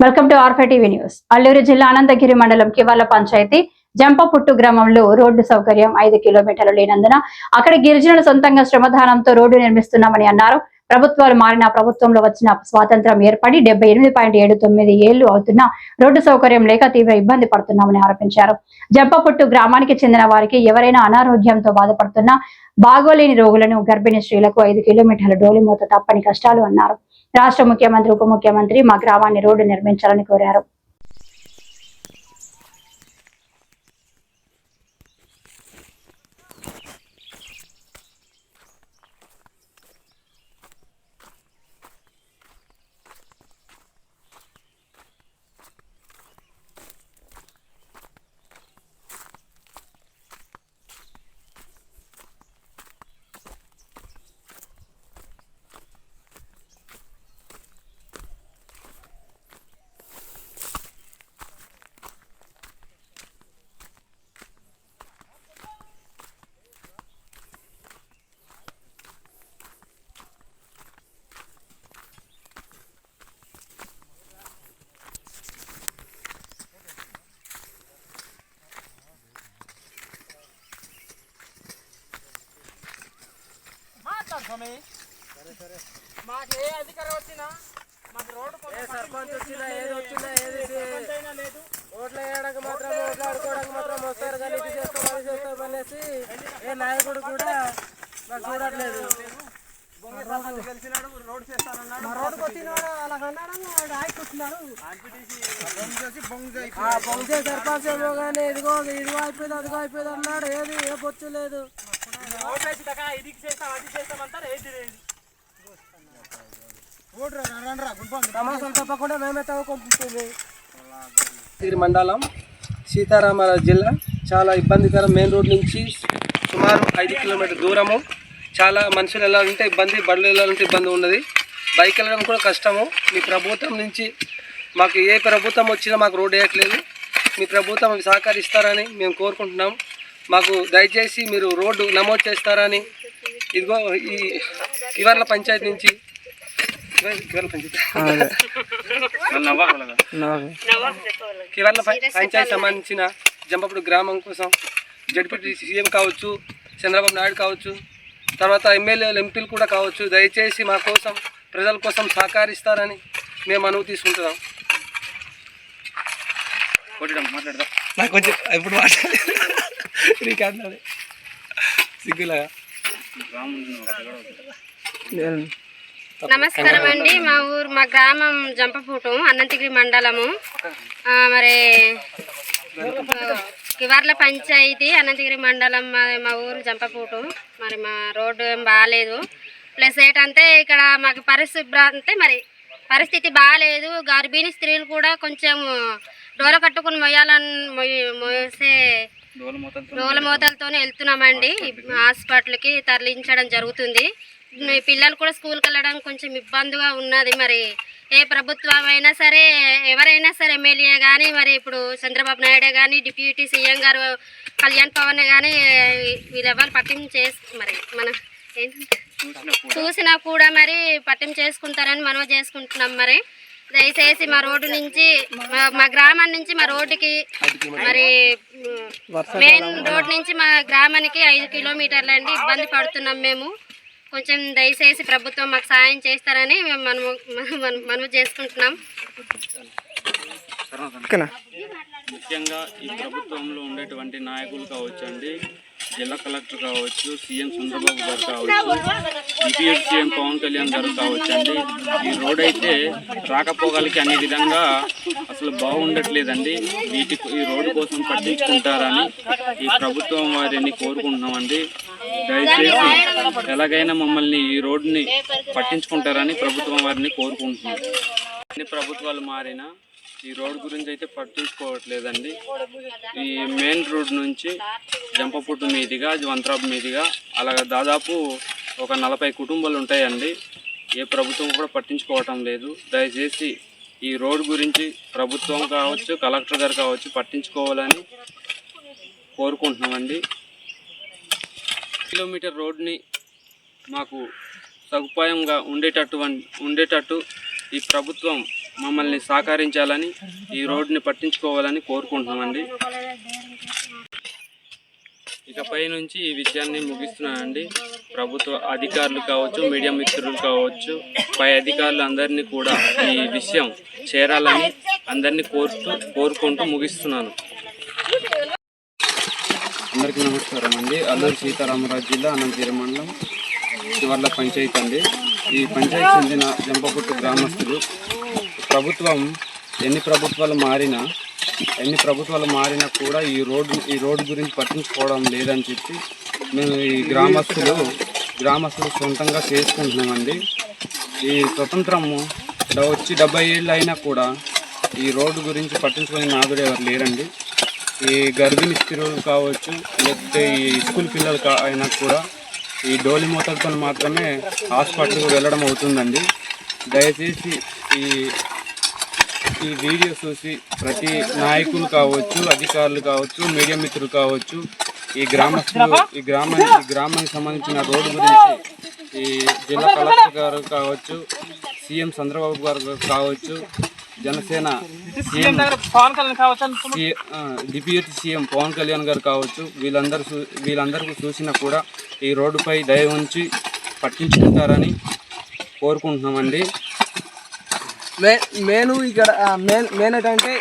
Welcome to ఆర్ఫై TV news. Alluru జిల్లా అనంతగిరి మండలం కివాల పంచాయతీ జంపపుట్టు గ్రామంలో రోడ్డు సౌకర్యం 5 కిలోమీటర్లు లేనందున అక్కడ గిరిజనులు సొంతంగా శ్రమదానంతో రోడ్డు నిర్మిస్తున్నామని అన్నారు. ప్రభుత్వాలు మారిన ప్రభుత్వంలో వచ్చిన స్వాతంత్రం ఏర్పడి 78.79 ఏళ్లు అవుతున్నా రోడ్డు సౌకర్యం లేక తీవ్ర ఇబ్బంది పడుతున్నామని ఆరోపించారు. జంపపుట్టు గ్రామానికి చెందిన వారికి ఎవరైనా అనారోగ్యంతో బాధపడుతున్నా బాగోలేని రోగులను, గర్భిణీ స్త్రీలకు 5 కిలోమీటర్ల డోలిమూత తప్పని కష్టాలు అన్నారు. రాష్ట్ర ముఖ్యమంత్రి, ఉప ముఖ్యమంత్రి మా గ్రామాన్ని రోడ్డు నిర్మించాలని కోరారు. మాకు ఏ అధికారం వచ్చినా మాకు రోడ్డు సర్పంచ్ వచ్చినా ఏది వచ్చినా ఏది లేదు. ఓట్లు వేయడానికి మాత్రం, ఓట్లు ఆడుకోవడానికి మాత్రం వస్తారు, కానీ ఇది చేస్తాం అది చేస్తాం అనేసి ఏ నాయకుడు కూడా మాకు చూడట్లేదు. రోడ్ చేస్తానన్నాడు, రోడ్డుకు వచ్చినాడు అలా అన్నాడు, ఆడుకుంటున్నాడు. బొంగే సర్పంచ్ ఏమో కానీ ఇదిగో అయిపోయింది, అదిగో అయిపోయింది అన్నాడు. ఏది ఏ బొచ్చు లేదు. తప్పకుండా మేమే తవ్వుకుంటుంది. మండలం సీతారామరాజు జిల్లా చాలా ఇబ్బందికరం. మెయిన్ రోడ్ నుంచి సుమారు 5 కిలోమీటర్ దూరము. చాలా మనుషులు వెళ్ళాలంటే ఇబ్బంది, బళ్ళు వెళ్ళాలంటే ఇబ్బంది ఉన్నది. బైక్ వెళ్ళడం కూడా కష్టము. మీ ప్రభుత్వం నుంచి మాకు ఏ ప్రభుత్వం వచ్చినా మాకు రోడ్ వేయట్లేదు. మీ ప్రభుత్వం సహకరిస్తారని మేము కోరుకుంటున్నాం. మాకు దయచేసి మీరు రోడ్డు నమోదు చేస్తారని ఇదిగో ఈ కివర్ల పంచాయతీ నుంచి కివర్ల పంచాయతీ సంబంధించిన జంపపుట్టు గ్రామం కోసం జడ్పీటీ సీఎం కావచ్చు, చంద్రబాబు నాయుడు కావచ్చు, తర్వాత ఎమ్మెల్యేలు, ఎంపీలు కూడా కావచ్చు, దయచేసి మా కోసం, ప్రజల కోసం సహకరిస్తారని మేము అనువు తీసుకుంటున్నాం. మాట్లాడదాం నాకు కొంచెం ఎప్పుడు మాట్లాడాలి సిగ్గులాగా. నమస్కారం అండి. మా గ్రామం జంపపుట్టు, అనంతగిరి మండలము. మరి కివర్ల పంచాయతీ, అనంతగిరి మండలం. మా ఊరు జంపపుట్టు. మరి మా రోడ్డు ఏం బాగాలేదు. ప్లస్ ఏంటంటే ఇక్కడ మాకు పరిస్థితి బాగాలేదు. గర్భిణీ స్త్రీలు కూడా కొంచెం డోల కట్టుకుని మోసే డోల మూతలతోనే వెళ్తున్నామండి. హాస్పిటల్కి తరలించడం జరుగుతుంది. పిల్లలు కూడా స్కూల్కి వెళ్ళడం కొంచెం ఇబ్బందిగా ఉన్నది. మరి ఏ ప్రభుత్వం అయినా సరే, ఎవరైనా సరే, ఎమ్మెల్యే కానీ, మరి ఇప్పుడు చంద్రబాబు నాయుడు కానీ, డిప్యూటీ సీఎం గారు కళ్యాణ్ పవన్ కానీ వీళ్ళెవరు మరి మనం చూసినా కూడా మరి చేసుకుంటారని మనం చేసుకుంటున్నాం. మరి దయచేసి మా రోడ్డు నుంచి, మా గ్రామం నుంచి మా రోడ్డుకి, మరి మెయిన్ రోడ్ నుంచి మా గ్రామానికి 5 కిలోమీటర్లు అండి. ఇబ్బంది పడుతున్నాం మేము. కొంచెం దయచేసి ప్రభుత్వం మాకు సాయం చేస్తారని మనము చేసుకుంటున్నాం. ముఖ్యంగా ఈ ప్రభుత్వంలో ఉండేటువంటి నాయకులు కావచ్చు అండి, జిల్లా కలెక్టర్ కావచ్చు, సీఎం చంద్రబాబు గారు కావచ్చు, డిప్యూటీ సీఎం పవన్ కళ్యాణ్ గారు కావచ్చు అండి, ఈ రోడ్ అయితే రాకపోగలికి అనే విధంగా అసలు బాగుండట్లేదండి. ఈ రోడ్డు కోసం పట్టించుకుంటారని ఈ ప్రభుత్వం వారిని కోరుకుంటున్నామండి. దయచేసి ఎలాగైనా మమ్మల్ని ఈ రోడ్డుని పట్టించుకుంటారని ప్రభుత్వం వారిని కోరుకుంటున్నాం. అన్ని ప్రభుత్వాలు మారినా ఈ రోడ్ గురించి అయితే పట్టించుకోవట్లేదండి. ఈ మెయిన్ రోడ్ నుంచి జంపపుట్టు మీదుగా, వంతరాపు మీదుగా అలాగ దాదాపు ఒక 40 కుటుంబాలు ఉంటాయండి. ఏ ప్రభుత్వం కూడా పట్టించుకోవటం లేదు. దయచేసి ఈ రోడ్ గురించి ప్రభుత్వం కావచ్చు, కలెక్టర్ గారు కావచ్చు పట్టించుకోవాలని కోరుకుంటున్నామండి. కిలోమీటర్ రోడ్ని మాకు సదుపాయంగా ఉండేటట్టు ఈ ప్రభుత్వం మమ్మల్ని సహకరించాలని, ఈ రోడ్డుని పట్టించుకోవాలని కోరుకుంటున్నామండి. ఇకపై నుంచి ఈ విషయాన్ని ముగిస్తున్నానండి. ప్రభుత్వ అధికారులు కావచ్చు, మీడియా మిత్రులు కావచ్చు, పై అధికారులు అందరినీ కూడా ఈ విషయం చేరాలని అందరినీ కోరుకుంటూ ముగిస్తున్నాను. అందరికీ నమస్కారం అండి. అల్లూరు సీతారామరాజు జిల్లా అనంతగిరి మండలం శివర్ల పంచాయతీ అండి. ఈ పంచాయతీ చెందిన జంపపుట్టు గ్రామస్తులు ఎన్ని ప్రభుత్వాలు మారినా కూడా ఈ రోడ్డు గురించి పట్టించుకోవడం లేదని చెప్పి మేము ఈ గ్రామస్తులు సొంతంగా చేసుకుంటున్నామండి. ఈ స్వతంత్రము వచ్చి 70 ఏళ్ళు అయినా కూడా ఈ రోడ్డు గురించి పట్టించుకునే నాదుడు ఎవరు లేరండి. ఈ గర్భిణీ స్త్రీలు కావచ్చు, లేకపోతే ఈ స్కూల్ పిల్లలు అయినా కూడా ఈ డోలి మూతలతో మాత్రమే హాస్పిటల్కి వెళ్ళడం అవుతుందండి. దయచేసి ఈ వీడియో చూసి ప్రతి నాయకులు కావచ్చు, అధికారులు కావచ్చు, మీడియా మిత్రులు కావచ్చు, ఈ గ్రామానికి సంబంధించిన రోడ్డు గురించి ఈ జిల్లా కలెక్టర్ గారు కావచ్చు, సీఎం చంద్రబాబు గారు కావచ్చు, జనసేన డిప్యూటీ సీఎం పవన్ కళ్యాణ్ గారు కావచ్చు, వీళ్ళందరూ చూసినా కూడా ఈ రోడ్డుపై దయ ఉంచి పట్టించుకుంటారని కోరుకుంటున్నామండి. మెయిన్ ఏంటంటే